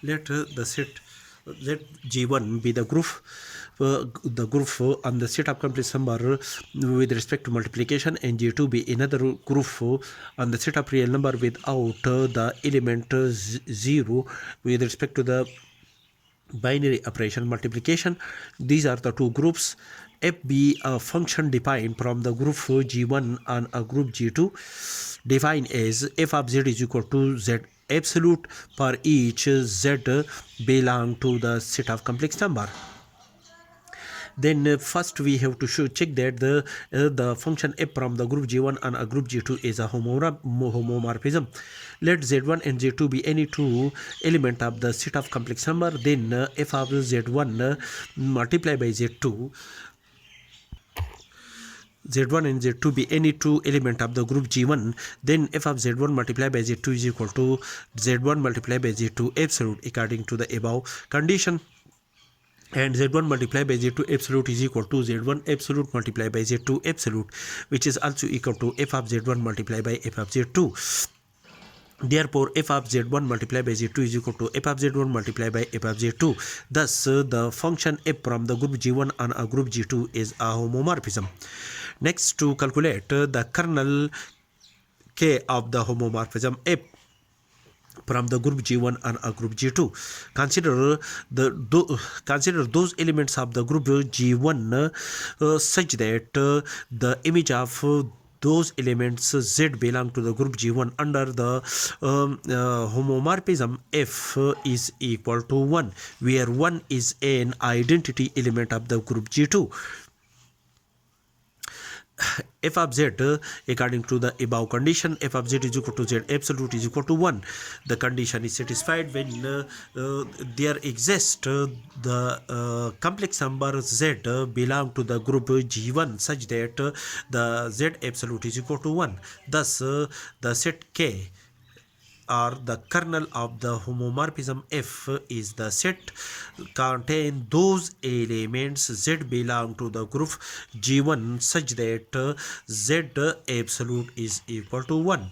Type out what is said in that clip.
let let G1 be the group on the set of complex number with respect to multiplication, and G2 be another group on the set of real number without the element 0 with respect to the binary operation multiplication. These are the two groups. F be a function defined from the group G1 and a group G2, defined as f of z is equal to z absolute for each z belong to the set of complex number. Then first we have to check that the function f from the group G1 and a group G2 is a homomorphism. Let Z1 and Z2 be any two element of the set of complex number. Then f of Z1 multiplied by Z2, Z1 and Z2 be any two element of the group G1, then f of Z1 multiplied by Z2 is equal to Z1 multiplied by Z2 absolute according to the above condition. And Z1 multiplied by Z2 absolute is equal to Z1 absolute multiplied by Z2 absolute, which is also equal to f of Z1 multiplied by f of Z2. Therefore, f of Z1 multiplied by Z2 is equal to f of Z1 multiplied by f of Z2. Thus, the function f from the group G1 and a group G2 is a homomorphism. Next, to calculate the kernel K of the homomorphism f from the group G1 and a group G2. Consider those elements of the group G1 such that the image of those elements Z belong to the group G1 under the homomorphism F is equal to 1, where 1 is an identity element of the group G2. F of z according to the above condition, f of z is equal to z absolute is equal to 1. The condition is satisfied when there exists the complex number z belong to the group G1 such that the z absolute is equal to 1. Thus the set K or the kernel of the homomorphism F is the set contain those elements Z belong to the group G1 such that Z absolute is equal to 1.